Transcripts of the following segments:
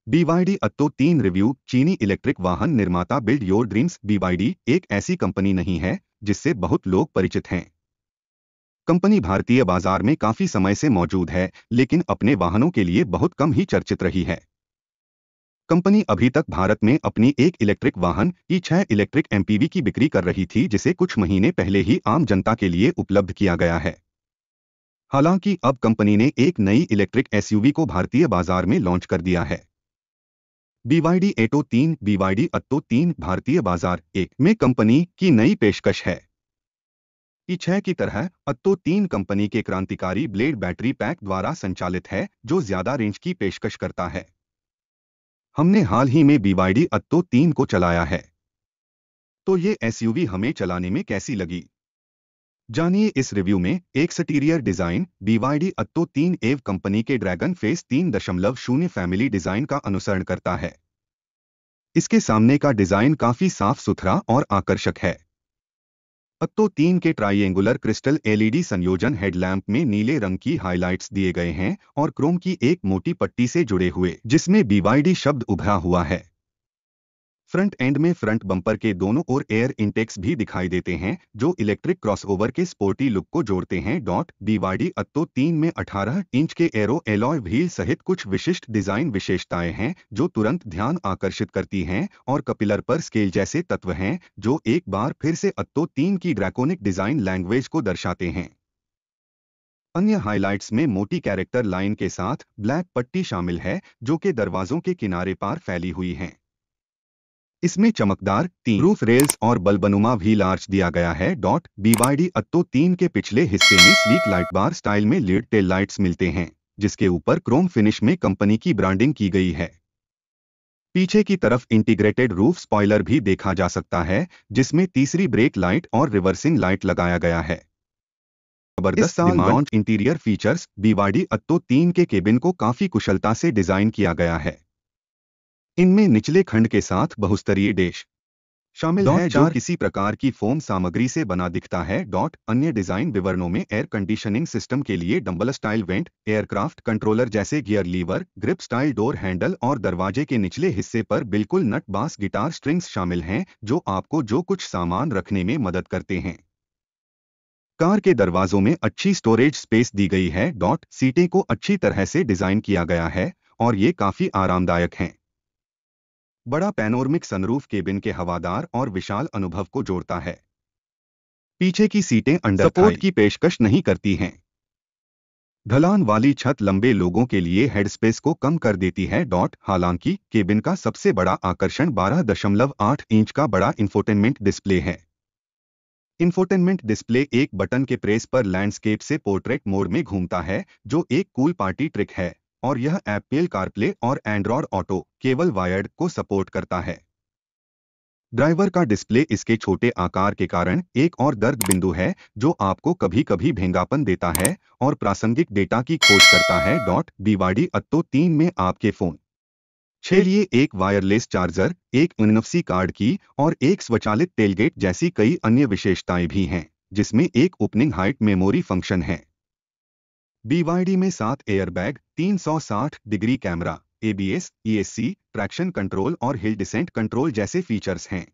BYD Atto 3 review. चीनी electric वाहन निर्माता बिल्ड योर ड्रीम्स। BYD एक ऐसी कंपनी नहीं है जिससे बहुत लोग परिचित हैं। कंपनी भारतीय बाजार में काफी समय से मौजूद है, लेकिन अपने वाहनों के लिए बहुत कम ही चर्चित रही है। कंपनी अभी तक भारत में अपनी एक इलेक्ट्रिक वाहन E6 इलेक्ट्रिक MPV की बिक्री कर रही थी, जिसे कुछ महीने पहले ही आम जनता के लिए उपलब्ध किया गया है। हालांकि अब कंपनी ने एक नई इलेक्ट्रिक SUV को भारतीय बाजार में लॉन्च कर दिया है। BYD एटो 3। BYD अत्तो 3 भारतीय बाजार एक में कंपनी की नई पेशकश है। E6 की तरह अत्तो 3 कंपनी के क्रांतिकारी ब्लेड बैटरी पैक द्वारा संचालित है, जो ज्यादा रेंज की पेशकश करता है। हमने हाल ही में BYD अत्तो 3 को चलाया है, तो ये SUV हमें चलाने में कैसी लगी, जानिए इस रिव्यू में। Exterior design. BYD अत्तो 3 एव कंपनी के ड्रैगन फेस 3.0 फैमिली डिजाइन का अनुसरण करता है। इसके सामने का डिजाइन काफी साफ सुथरा और आकर्षक है। अत्तो 3 के ट्राइएंगुलर क्रिस्टल LED संयोजन हेडलैम्प में नीले रंग की हाइलाइट्स दिए गए हैं और क्रोम की एक मोटी पट्टी से जुड़े हुए, जिसमें BYD शब्द उभरा हुआ है। फ्रंट एंड में फ्रंट बम्पर के दोनों ओर एयर इंटेक्स भी दिखाई देते हैं, जो इलेक्ट्रिक क्रॉसओवर के स्पोर्टी लुक को जोड़ते हैं। BYD अत्तो 3 में 18 इंच के एरो एलॉय व्हील सहित कुछ विशिष्ट डिजाइन विशेषताएं हैं जो तुरंत ध्यान आकर्षित करती हैं, और कपिलर पर स्केल जैसे तत्व हैं जो एक बार फिर से अत्तो 3 की ड्रैकोनिक डिजाइन लैंग्वेज को दर्शाते हैं। अन्य हाइलाइट्स में मोटी कैरेक्टर लाइन के साथ ब्लैक पट्टी शामिल है, जो कि दरवाजों के किनारे पार फैली हुई है। इसमें चमकदार 3 रूफ रेल्स और बल्बनुमा व्हील आर्च दिया गया है। BYD अत्तो 3 के पिछले हिस्से में स्लीक लाइट बार स्टाइल में लीड टेल लाइट्स मिलते हैं, जिसके ऊपर क्रोम फिनिश में कंपनी की ब्रांडिंग की गई है। पीछे की तरफ इंटीग्रेटेड रूफ स्पॉइलर भी देखा जा सकता है, जिसमें तीसरी ब्रेक लाइट और रिवर्सिंग लाइट लगाया गया है। जबरदस्त launch interior features. BYD Atto 3 के केबिन को काफी कुशलता से डिजाइन किया गया है। इनमें निचले खंड के साथ बहुस्तरीय डैश शामिल है, जो किसी प्रकार की फोम सामग्री से बना दिखता है। अन्य डिजाइन विवरणों में एयर कंडीशनिंग सिस्टम के लिए dumbbell style vent, aircraft controller जैसे gear lever, grip style door handle और दरवाजे के निचले हिस्से पर बिल्कुल नट बास गिटार स्ट्रिंग्स शामिल हैं, जो आपको जो कुछ सामान रखने में मदद करते हैं। कार के दरवाजों में अच्छी स्टोरेज स्पेस दी गई है। सीटें को अच्छी तरह से डिजाइन किया गया है और ये काफी आरामदायक हैं। बड़ा पैनोरमिक सनरूफ केबिन के हवादार और विशाल अनुभव को जोड़ता है। पीछे की सीटें अंडर सपोर्ट की पेशकश नहीं करती हैं। ढलान वाली छत लंबे लोगों के लिए हेडस्पेस को कम कर देती है। हालांकि केबिन का सबसे बड़ा आकर्षण 12.8 इंच का बड़ा इंफोटेनमेंट डिस्प्ले है। इंफोटेनमेंट डिस्प्ले एक बटन के प्रेस पर लैंडस्केप से पोर्ट्रेट मोड में घूमता है, जो एक कूल पार्टी ट्रिक है, और यह एप्पल कारप्ले और एंड्रॉयड ऑटो केवल वायर्ड को सपोर्ट करता है। ड्राइवर का डिस्प्ले इसके छोटे आकार के कारण एक और दर्द बिंदु है, जो आपको कभी कभी भेंगापन देता है और प्रासंगिक डेटा की खोज करता है। BYD अत्तो 3 में आपके फोन के लिए एक वायरलेस चार्जर, एक NFC कार्ड की और एक स्वचालित टेलगेट जैसी कई अन्य विशेषताएं भी हैं, जिसमें एक ओपनिंग हाइट मेमोरी फंक्शन है। BYD में 7 airbag, 360 degree camera, ABS, ESC, traction control और हिल डिसेंट कंट्रोल जैसे फीचर्स हैं।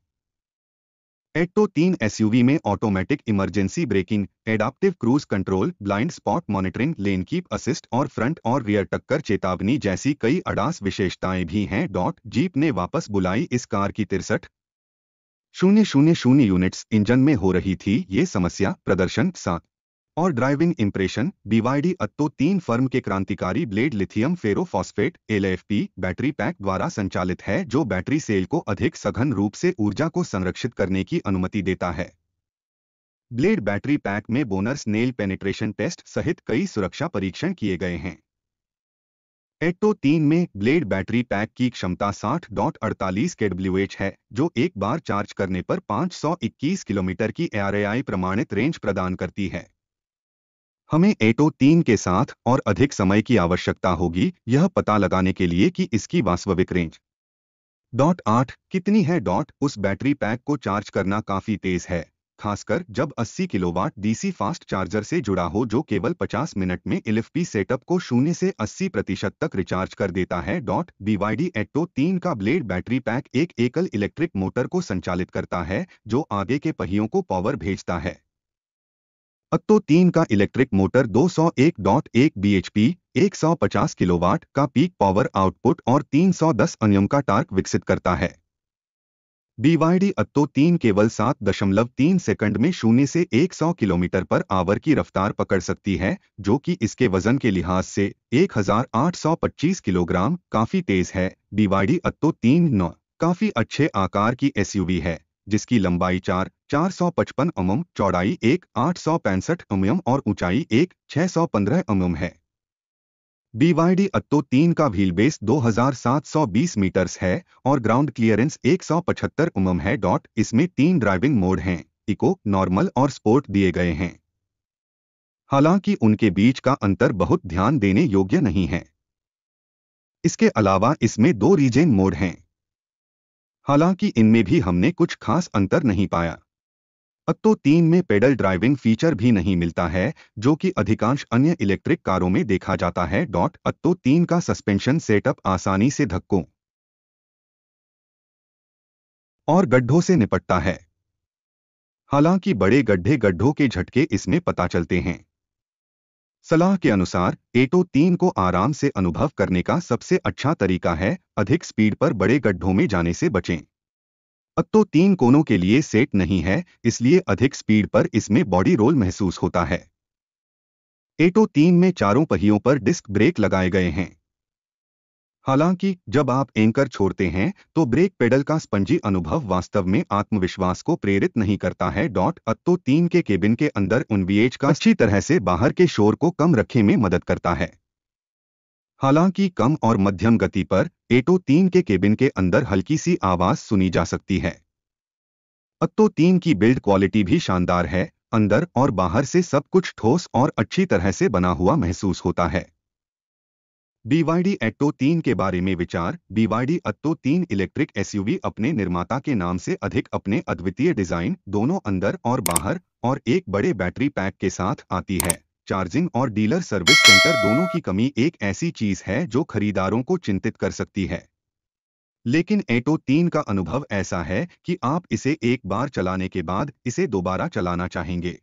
एटो 3 SUV में automatic emergency breaking, adaptive cruise control, blind spot monitoring, lane keep assist और फ्रंट और रियर टक्कर चेतावनी जैसी कई ADAS विशेषताएं भी हैं। जीप ने वापस बुलाई इस कार की 63,000 यूनिट्स इंजन में हो रही थी ये समस्या। प्रदर्शन 7 और driving impression. BYD Atto 3 firm के क्रांतिकारी blade lithium ferrophosphate LFP battery pack द्वारा संचालित है, जो बैटरी सेल को अधिक सघन रूप से ऊर्जा को संरक्षित करने की अनुमति देता है। ब्लेड बैटरी पैक में बोनस नेल पेनिट्रेशन टेस्ट सहित कई सुरक्षा परीक्षण किए गए हैं। एटो 3 में ब्लेड बैटरी पैक की क्षमता 60.48 kWh है, जो एक बार चार्ज करने पर 521 किलोमीटर की ARAI प्रमाणित रेंज प्रदान करती है। हमें एटो 3 के साथ और अधिक समय की आवश्यकता होगी यह पता लगाने के लिए कि इसकी वास्तविक रेंज 8 कितनी है। उस बैटरी पैक को चार्ज करना काफी तेज है, खासकर जब 80 किलोवाट डीसी फास्ट चार्जर से जुड़ा हो जो केवल 50 मिनट में एलएफपी सेटअप को 0 से 80% तक रिचार्ज कर देता है। BYD Atto 3 का ब्लेड बैटरी पैक एक एकल इलेक्ट्रिक मोटर को संचालित करता है जो आगे के पहियों को पावर भेजता है। Atto 3 का इलेक्ट्रिक मोटर 201.1 bhp 150 किलोवाट का पीक पावर आउटपुट और 310 Nm का टार्क विकसित करता है। BYD Atto 3 केवल 7.3 सेकंड में 0 से 100 किलोमीटर पर आवर की रफ्तार पकड़ सकती है, जो कि इसके वजन के लिहाज से 1825 किलोग्राम काफी तेज है। BYD Atto 3 9 काफी अच्छे आकार की SUV है, जिसकी लंबाई 455 mm, चौड़ाई 865 mm और ऊंचाई 615 mm है। BYD Atto 3 का व्हील बेस 2720 मीटर्स है और ग्राउंड क्लियरेंस 175 mm है। इसमें 3 ड्राइविंग मोड हैं, इको, नॉर्मल और स्पोर्ट दिए गए हैं। हालांकि उनके बीच का अंतर बहुत ध्यान देने योग्य नहीं है। इसके अलावा इसमें 2 रीजेन मोड हैं। हालांकि इनमें भी हमने कुछ खास अंतर नहीं पाया। Atto 3 में पेडल ड्राइविंग फीचर भी नहीं मिलता है, जो कि अधिकांश अन्य इलेक्ट्रिक कारों में देखा जाता है। Atto 3 का सस्पेंशन सेटअप आसानी से धक्कों और गड्ढों से निपटता है। हालांकि बड़े गड्ढों के झटके इसमें पता चलते हैं। सलाह के अनुसार Atto 3 को आराम से अनुभव करने का सबसे अच्छा तरीका है अधिक स्पीड पर बड़े गड्ढों में जाने से बचें। Atto 3 कोनों के लिए सेट नहीं है, इसलिए अधिक स्पीड पर इसमें बॉडी रोल महसूस होता है। Atto 3 में चारों पहियों पर डिस्क ब्रेक लगाए गए हैं। हालांकि जब आप एंकर छोड़ते हैं तो ब्रेक पेडल का स्पंजी अनुभव वास्तव में आत्मविश्वास को प्रेरित नहीं करता है। Atto 3 के केबिन के अंदर UNVH का अच्छी तरह से बाहर के शोर को कम रखने में मदद करता है। हालांकि कम और मध्यम गति पर Atto 3 के केबिन के अंदर हल्की सी आवाज सुनी जा सकती है। Atto 3 की बिल्ड क्वालिटी भी शानदार है, अंदर और बाहर से सब कुछ ठोस और अच्छी तरह से बना हुआ महसूस होता है। BYD Atto 3 के बारे में विचार। BYD Atto 3 इलेक्ट्रिक SUV अपने निर्माता के नाम से अधिक अपने अद्वितीय डिजाइन, दोनों अंदर और बाहर, और एक बड़े बैटरी पैक के साथ आती है। चार्जिंग और डीलर सर्विस सेंटर दोनों की कमी एक ऐसी चीज है जो खरीदारों को चिंतित कर सकती है। लेकिन Atto 3 का अनुभव ऐसा है कि आप इसे एक बार चलाने के बाद इसे दोबारा चलाना चाहेंगे।